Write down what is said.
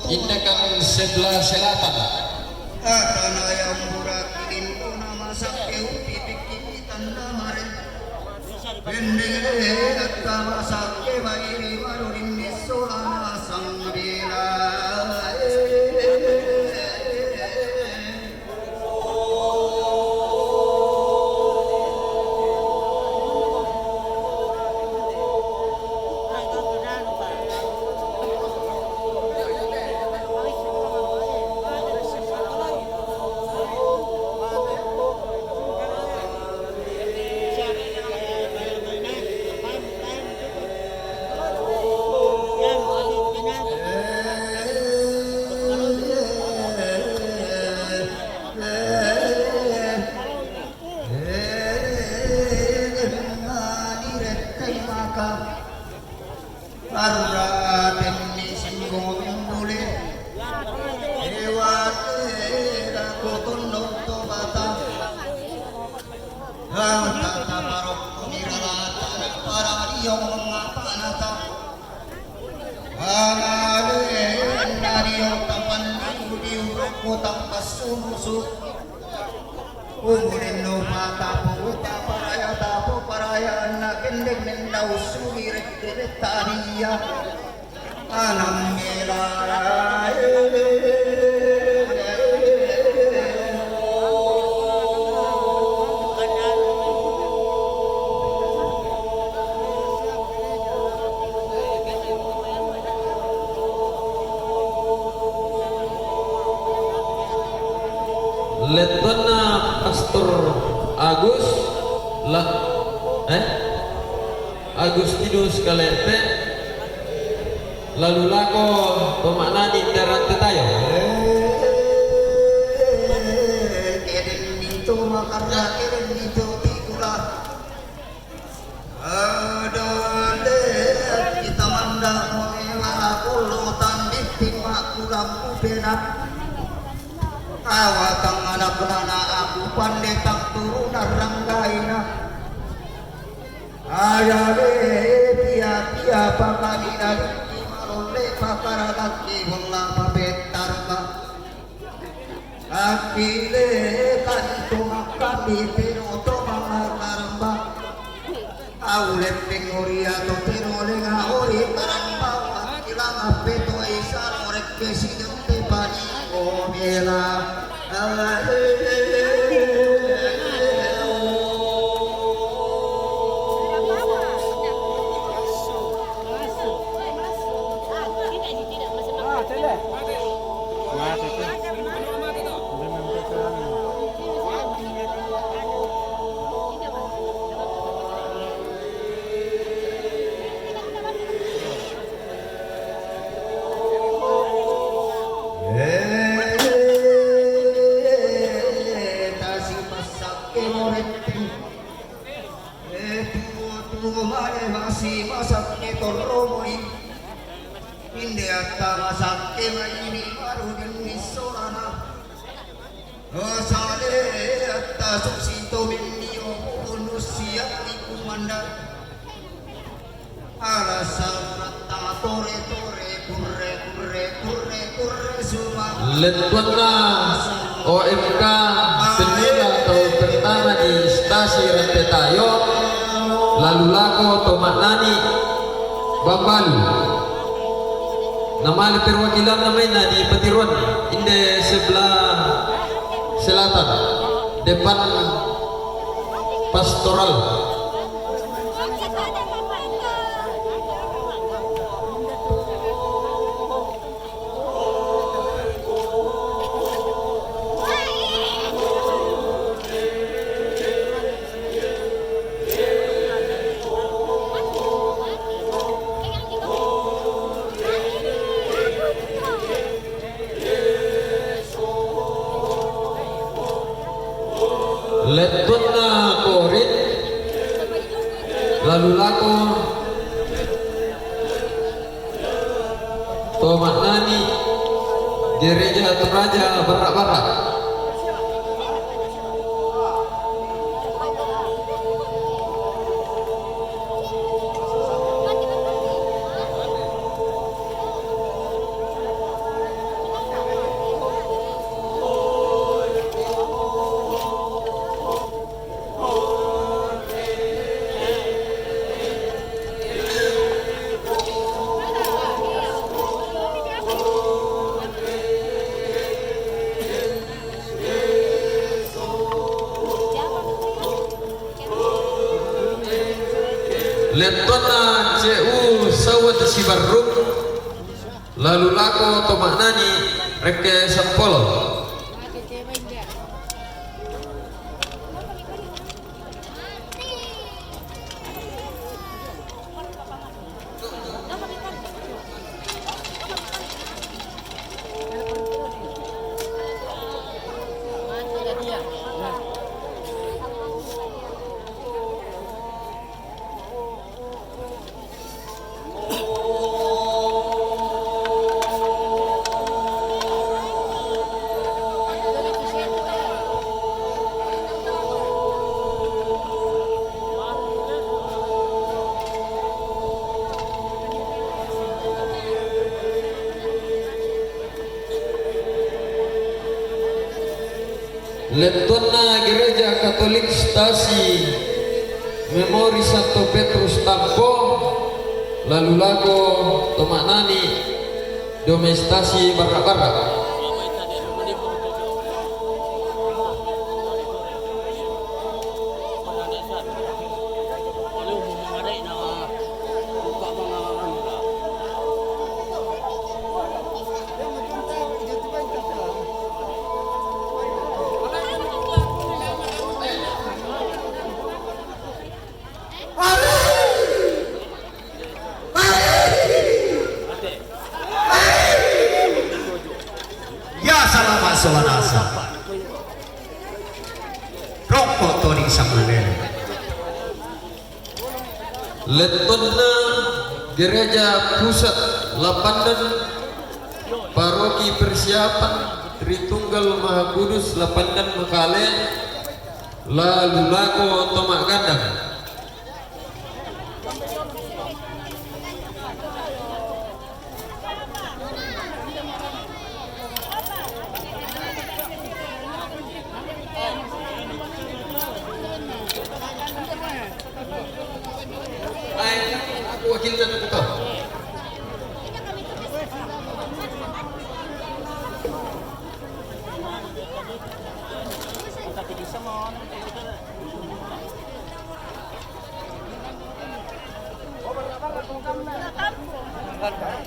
Tindakan sebelah selatan. Atana yang burakin nama sakeu pipiki tanda mare. Pendele atama sakke bairi marurin misolana sangbila. Letona Pastor Agus lah Agustinus Kalente lalu lako pemaknani darat tetayo keden itu makarna keden itu tikula adole kita mandang mengelah kulutan ditimak kurang kubenak awatang anak nana aku pandetang turunan ranggaina ayale pia pakalina di marole pakaragaki wala pabetarma akile kanto makami pinoto mamakaramba aule pengoria to pinole ngaori karamba akilang apeto isa norek presidente bani omela Letona OMK Penila atau pertama di stasi Rantetayo lalu lako Tomaknani Bambalu nama perwakilan namanya di Petiron inde sebelah selatan depan pastoral Letona Korit lalu lako Tomaknani Gereja Toraja Barak-Barak Letona CU Sawat Sibaruk lalu lako tomaknani reke sampol. Letona Gereja Katolik Stasi Memori Santo Petrus Tampo lalu lago tomaknani domestasi barak-barak. Ya salamat sawanasa. Rokok Tony Samuel. Letona Gereja Pusat Lapandan Paroki Persiapan Tritunggal Maha Kudus Lapandan Mekale lalu lago tomak gandang. Aku wakil dan aku tahu. Kenapa?